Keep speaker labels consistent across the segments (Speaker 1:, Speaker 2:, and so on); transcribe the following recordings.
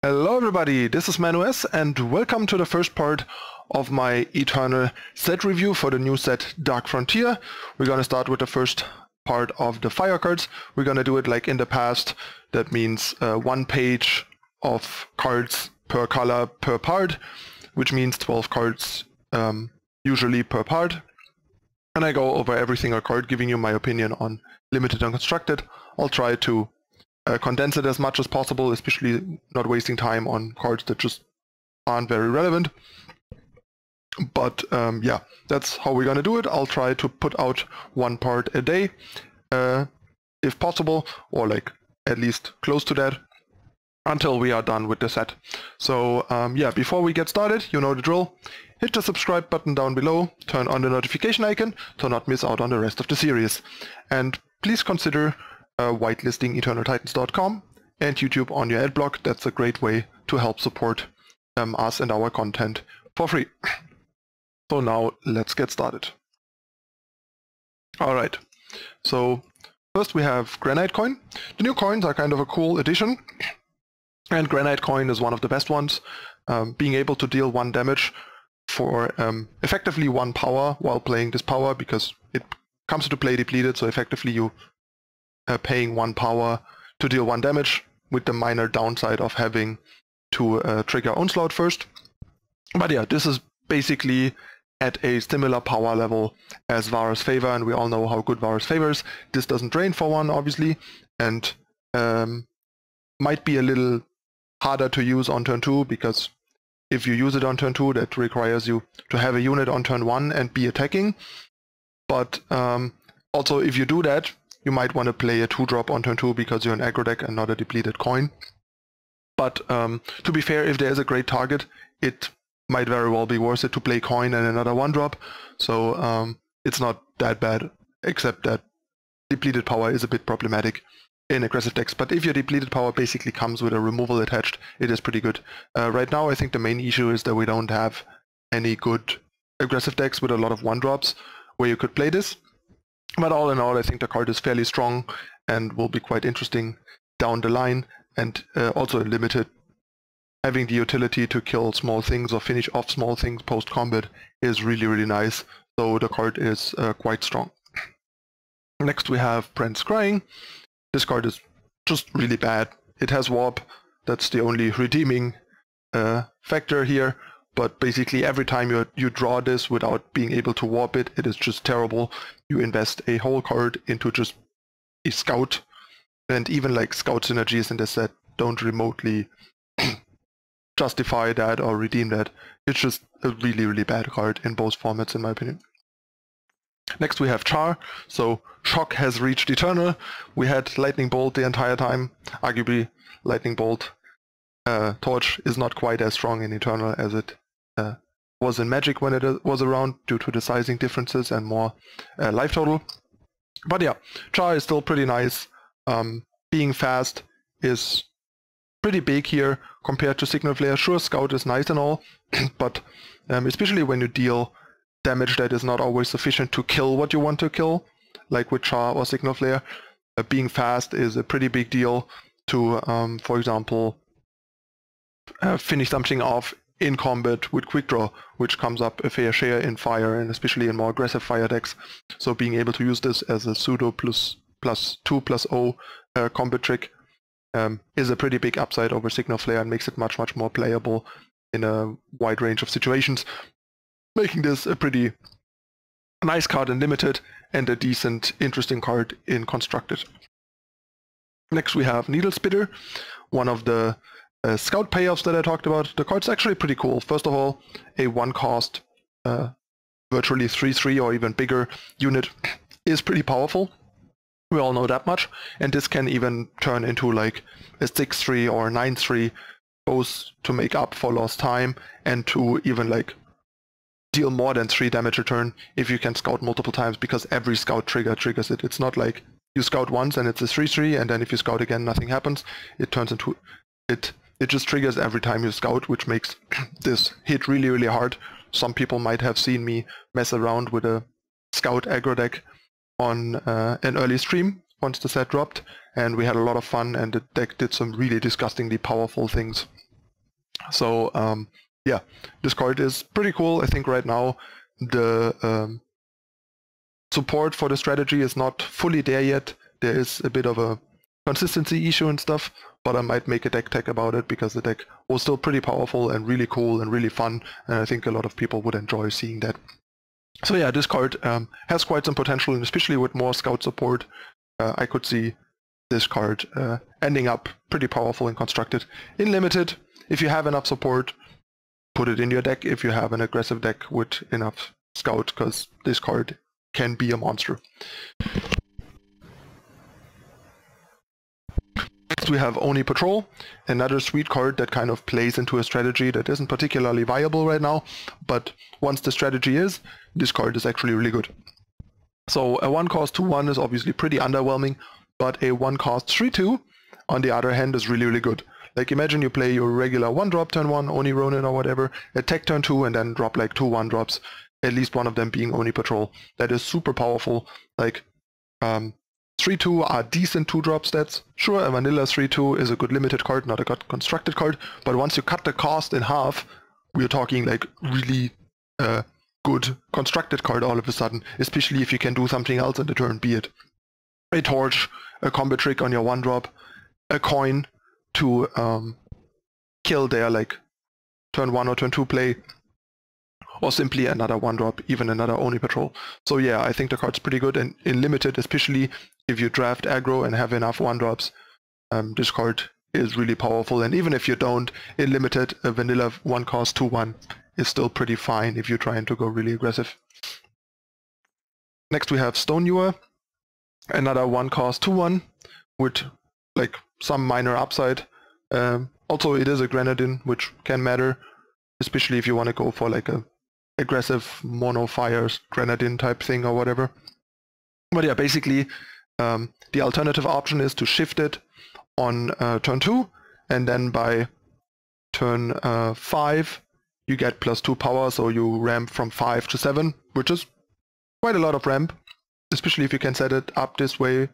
Speaker 1: Hello everybody, this is ManuS and welcome to the first part of my Eternal set review for the new set Dark Frontier. We're gonna start with the first part of the fire cards. We're gonna do it like in the past. That means one page of cards per color per part, which means 12 cards usually per part. And I go over every single card, giving you my opinion on limited and constructed. I'll try to condense it as much as possible, especially not wasting time on cards that just aren't very relevant. But yeah, that's how we're gonna do it. I'll try to put out one part a day, if possible, or like at least close to that, until we are done with the set. So yeah, before we get started, you know the drill. Hit the subscribe button down below, turn on the notification icon to not miss out on the rest of the series. And please consider whitelisting EternalTitans.com and YouTube on your adblock. That's a great way to help support us and our content for free. So now let's get started. Alright, so first we have Granite Coin. The new coins are kind of a cool addition, and Granite Coin is one of the best ones. Being able to deal 1 damage for effectively 1 power while playing this power, because it comes into play depleted, so effectively you paying 1 power to deal 1 damage, with the minor downside of having to trigger Onslaught first. But yeah, this is basically at a similar power level as Vara's Favor, and we all know how good Vara's Favor is. This doesn't drain for 1, obviously, and might be a little harder to use on turn 2, because if you use it on turn 2, that requires you to have a unit on turn 1 and be attacking. But also, if you do that, you might want to play a 2-drop on turn 2 because you're an aggro deck and not a depleted coin. But to be fair, if there is a great target, it might very well be worth it to play coin and another 1-drop. So it's not that bad, except that depleted power is a bit problematic in aggressive decks. But if your depleted power basically comes with a removal attached, it is pretty good. Right now I think the main issue is that we don't have any good aggressive decks with a lot of 1-drops where you could play this. But all in all, I think the card is fairly strong and will be quite interesting down the line, and also limited. Having the utility to kill small things or finish off small things post-combat is really, really nice. So the card is quite strong. Next we have Brent's Crying. This card is just really bad. It has Warp. That's the only redeeming factor here. But basically every time you draw this without being able to warp it, it is just terrible. You invest a whole card into just a scout, and even like scout synergies in this set don't remotely justify that or redeem that. It's just a really, really bad card in both formats, in my opinion. Next we have Char. So Shock has reached Eternal. We had Lightning Bolt the entire time. Arguably Lightning Bolt Torch is not quite as strong in Eternal as it was in Magic when it was around, due to the sizing differences and more life total. But yeah, Char is still pretty nice. Being fast is pretty big here compared to Signal Flare. Sure, Scout is nice and all, but especially when you deal damage that is not always sufficient to kill what you want to kill, like with Char or Signal Flare, being fast is a pretty big deal to, for example, finish something off in combat with Quick Draw, which comes up a fair share in Fire, and especially in more aggressive Fire decks. So being able to use this as a pseudo +2/+0 combat trick is a pretty big upside over Signal Flare, and makes it much, much more playable in a wide range of situations, making this a pretty nice card in Limited and a decent, interesting card in Constructed. Next we have Needle Spitter, one of the scout payoffs that I talked about. The card's actually pretty cool. First of all, a 1-cost, virtually 3/3 or even bigger unit is pretty powerful. We all know that much. And this can even turn into like a 6/3 or 9/3, both to make up for lost time and to even like deal more than 3 damage a turn if you can scout multiple times, because every scout triggers it. It's not like you scout once and it's a 3/3, and then if you scout again nothing happens. It turns into it just triggers every time you scout, which makes this hit really, really hard. Some people might have seen me mess around with a scout aggro deck on an early stream once the set dropped, and we had a lot of fun, and the deck did some really disgustingly powerful things. So yeah, this card is pretty cool. I think right now the support for the strategy is not fully there yet. There is a bit of a consistency issue and stuff, but I might make a deck tag about it because the deck was still pretty powerful and really cool and really fun, and I think a lot of people would enjoy seeing that. So yeah, this card has quite some potential, and especially with more scout support, I could see this card ending up pretty powerful and constructed. In limited, if you have enough support, put it in your deck if you have an aggressive deck with enough scout, because this card can be a monster. Next we have Oni Patrol, another sweet card that kind of plays into a strategy that isn't particularly viable right now, but once the strategy is, this card is actually really good. So a 1-cost 2/1 is obviously pretty underwhelming, but a 1-cost 3/2 on the other hand is really, really good. Like imagine you play your regular 1-drop turn 1, Oni Ronin or whatever, attack turn 2 and then drop like 2 1-drops, at least one of them being Oni Patrol. That is super powerful. Like 3/2 are decent 2-drop stats. Sure, a vanilla 3/2 is a good limited card, not a good constructed card, but once you cut the cost in half, we're talking like really good constructed card all of a sudden, especially if you can do something else in the turn, be it a torch, a combo trick on your 1-drop, a coin to kill their like turn 1 or turn 2 play, or simply another 1-drop, even another Oni Patrol. So yeah, I think the card's pretty good, and in limited, especially if you draft aggro and have enough 1-drops, this card is really powerful. And even if you don't, in limited, a vanilla 1-cost 2/1 is still pretty fine if you're trying to go really aggressive. Next we have Stone Ewer, another 1-cost 2/1 with like some minor upside. Also it is a Grenadin, which can matter, especially if you want to go for like a aggressive mono fires Grenadin type thing or whatever. But yeah, basically the alternative option is to shift it on turn 2, and then by turn 5 you get +2 power, so you ramp from 5 to 7, which is quite a lot of ramp, especially if you can set it up this way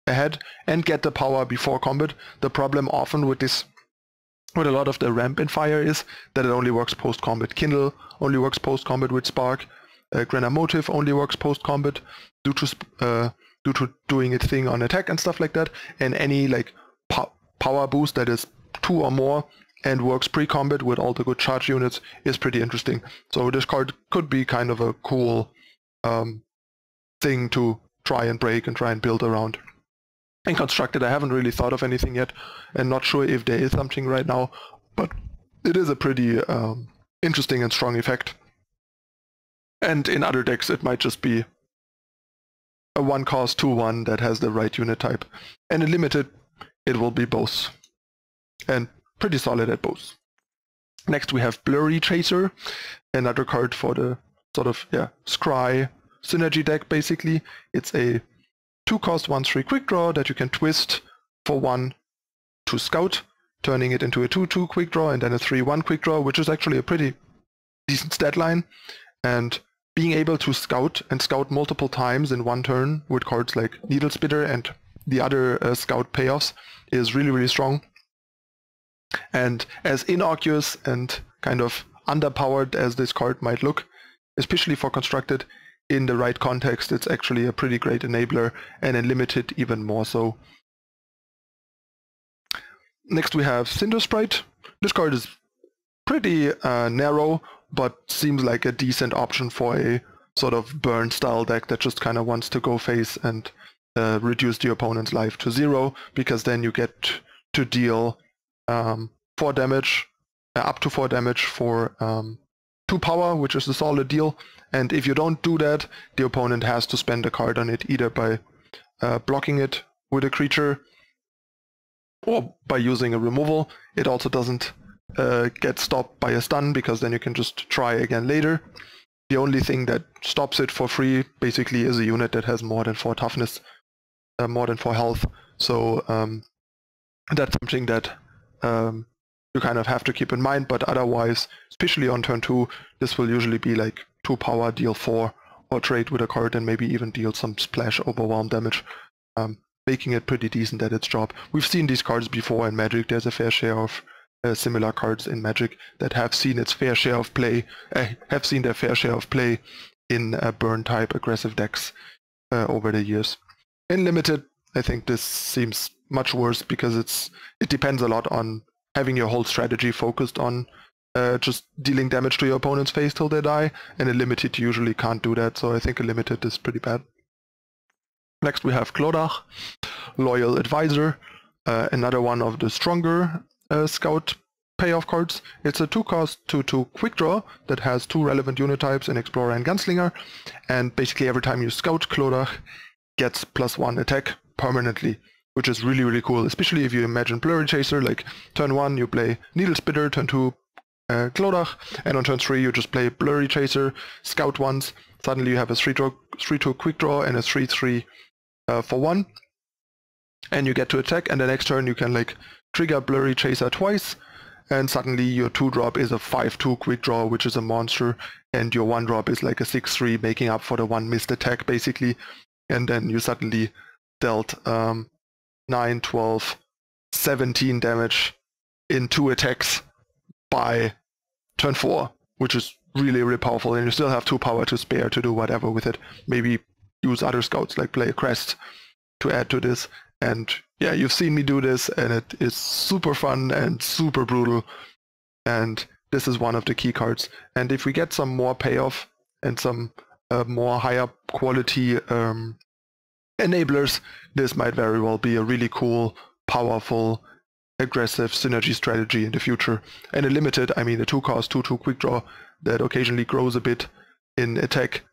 Speaker 1: ahead and get the power before combat. The problem often with a lot of the ramp in Fire is that it only works post-combat. Kindle only works post-combat with Spark. Grenna Motive only works post-combat due to doing its thing on attack and stuff like that. And any like power boost that is 2 or more and works pre-combat with all the good charge units is pretty interesting. So this card could be kind of a cool thing to try and break and try and build around. And constructed, I haven't really thought of anything yet, and not sure if there is something right now, but it is a pretty interesting and strong effect. And in other decks it might just be a 1-cost 2/1 that has the right unit type. And in limited it will be both, and pretty solid at both. Next we have Blurry Tracer, another card for the sort of scry synergy deck basically. It's a 2-cost 1/3 quick draw that you can twist for 1 to scout, turning it into a 2/2 quick draw and then a 3/1 quick draw, which is actually a pretty decent stat line. And being able to scout and scout multiple times in one turn with cards like Needle Spitter and the other scout payoffs is really, really strong. And as innocuous and kind of underpowered as this card might look, especially for constructed, in the right context, it's actually a pretty great enabler, and in limited even more so. Next we have Cinder Sprite. This card is pretty narrow, but seems like a decent option for a sort of burn style deck that just kind of wants to go face and reduce the opponent's life to 0, because then you get to deal 4 damage, up to 4 damage for 2 power, which is a solid deal. And if you don't do that, the opponent has to spend a card on it, either by blocking it with a creature or by using a removal. It also doesn't get stopped by a stun, because then you can just try again later. The only thing that stops it for free basically is a unit that has more than 4 toughness, more than 4 health. So that's something that you kind of have to keep in mind, but otherwise, especially on turn 2, this will usually be like 2 power, deal 4, or trade with a card and maybe even deal some splash overwhelm damage, making it pretty decent at its job. We've seen these cards before in Magic. There's a fair share of similar cards in Magic that have seen its fair share of play, have seen their fair share of play in burn type aggressive decks over the years. In Limited, I think this seems much worse because it depends a lot on having your whole strategy focused on just dealing damage to your opponent's face till they die, and in Limited you usually can't do that, so I think in Limited is pretty bad. Next we have Clodagh, Loyal Advisor, another one of the stronger Scout payoff cards. It's a 2-cost 2/2 quick draw that has 2 relevant unit types in Explorer and Gunslinger, and basically every time you scout, Clodagh gets +1 attack permanently, which is really, really cool, especially if you imagine Blurry Tracer, like turn 1 you play Needle Spitter, turn 2 Clodagh, and on turn 3 you just play Blurry Tracer, scout once, suddenly you have a 3/2 quick draw and a 3/3 for 1, and you get to attack, and the next turn you can like trigger Blurry Tracer twice, and suddenly your 2-drop is a 5/2 quick draw, which is a monster, and your 1-drop is like a 6/3, making up for the 1 missed attack basically, and then you suddenly dealt 9, 12, 17 damage in 2 attacks by turn 4, which is really, really powerful, and you still have 2 power to spare to do whatever with it. Maybe use other scouts, like play a crest to add to this. And yeah, you've seen me do this, and it is super fun and super brutal, and this is one of the key cards. And if we get some more payoff and some more higher quality enablers, this might very well be a really cool, powerful, aggressive synergy strategy in the future. And in Limited, I mean, the 2-cost 2/2 quick draw that occasionally grows a bit in attack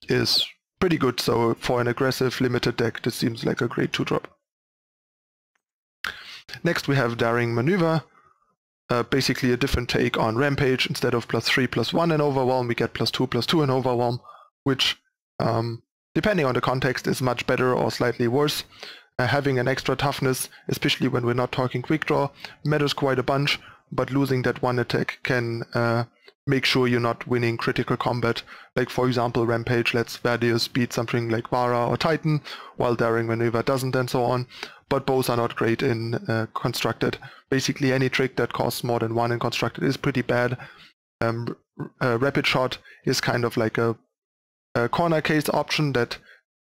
Speaker 1: is pretty good. So for an aggressive Limited deck, this seems like a great 2-drop. Next we have Daring Maneuver, basically a different take on Rampage. Instead of +3/+1 in Overwhelm, we get +2/+2 in Overwhelm, which depending on the context is much better or slightly worse. Having an extra toughness, especially when we're not talking quick draw, matters quite a bunch, but losing that 1 attack can make sure you're not winning critical combat. Like for example, Rampage lets Verdius beat something like Vara or Titan, while Daring Maneuver doesn't, and so on. But both are not great in Constructed. Basically any trick that costs more than 1 in Constructed is pretty bad. Rapid Shot is kind of like a corner case option that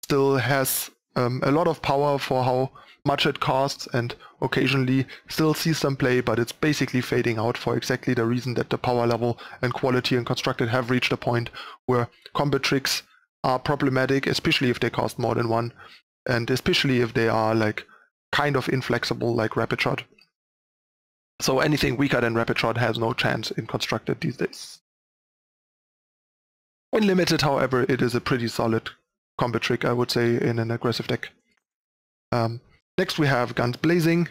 Speaker 1: still has a lot of power for how much it costs, and occasionally still sees some play, but it's basically fading out for exactly the reason that the power level and quality in Constructed have reached a point where combat tricks are problematic, especially if they cost more than 1, and especially if they are like kind of inflexible like Rapid Shot. So anything weaker than Rapid Shot has no chance in Constructed these days. In Limited, however, it is a pretty solid combat trick, I would say, in an aggressive deck. Next we have Guns Blazing,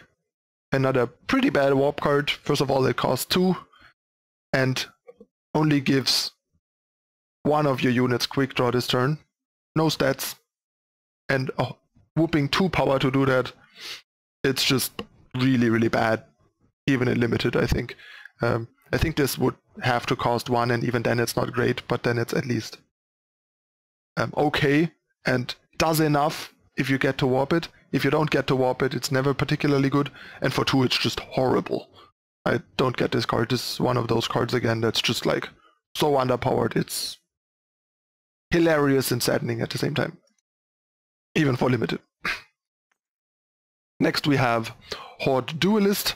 Speaker 1: another pretty bad warp card. First of all, it costs 2 and only gives 1 of your units quick draw this turn. No stats, and whooping 2 power to do that. It's just really, really bad, even in Limited, I think. I think this would have to cost 1, and even then it's not great, but then it's at least okay, and does enough if you get to warp it. If you don't get to warp it, it's never particularly good, and for 2 it's just horrible. I don't get this card. This is one of those cards again that's just like so underpowered. It's hilarious and saddening at the same time, even for Limited. Next we have Horde Duelist.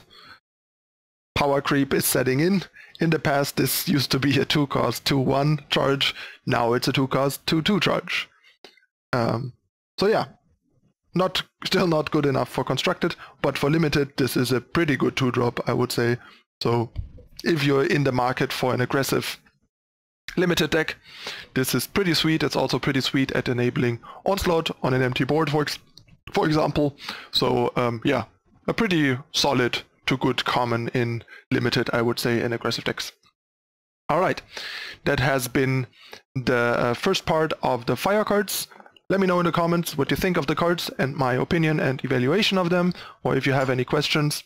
Speaker 1: Power creep is setting in. In the past this used to be a 2-cost 2/1 charge, now it's a 2-cost 2/2 charge. So yeah, still not good enough for Constructed, but for Limited this is a pretty good 2-drop, I would say. So if you're in the market for an aggressive Limited deck, this is pretty sweet. It's also pretty sweet at enabling Onslaught on an empty board, for example. So yeah, a pretty solid to good common in Limited, I would say, in aggressive decks. Alright, that has been the first part of the fire cards. Let me know in the comments what you think of the cards and my opinion and evaluation of them, or if you have any questions,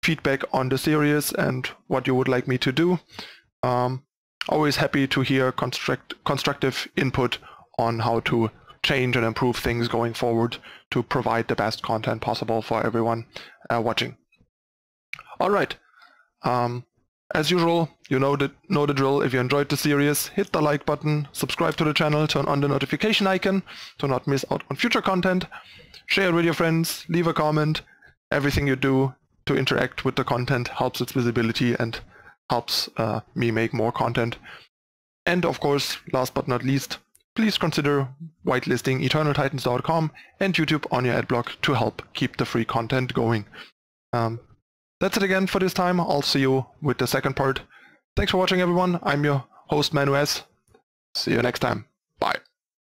Speaker 1: feedback on the series and what you would like me to do. Always happy to hear constructive input on how to change and improve things going forward to provide the best content possible for everyone watching. Alright, As usual, you know the drill. If you enjoyed the series, hit the like button, subscribe to the channel, turn on the notification icon to not miss out on future content, share it with your friends, leave a comment. Everything you do to interact with the content helps its visibility and helps me make more content. And of course, last but not least, please consider whitelisting EternalTitans.com and YouTube on your adblock to help keep the free content going. That's it again for this time. I'll see you with the second part. Thanks for watching, everyone. I'm your host, ManuS. See you next time.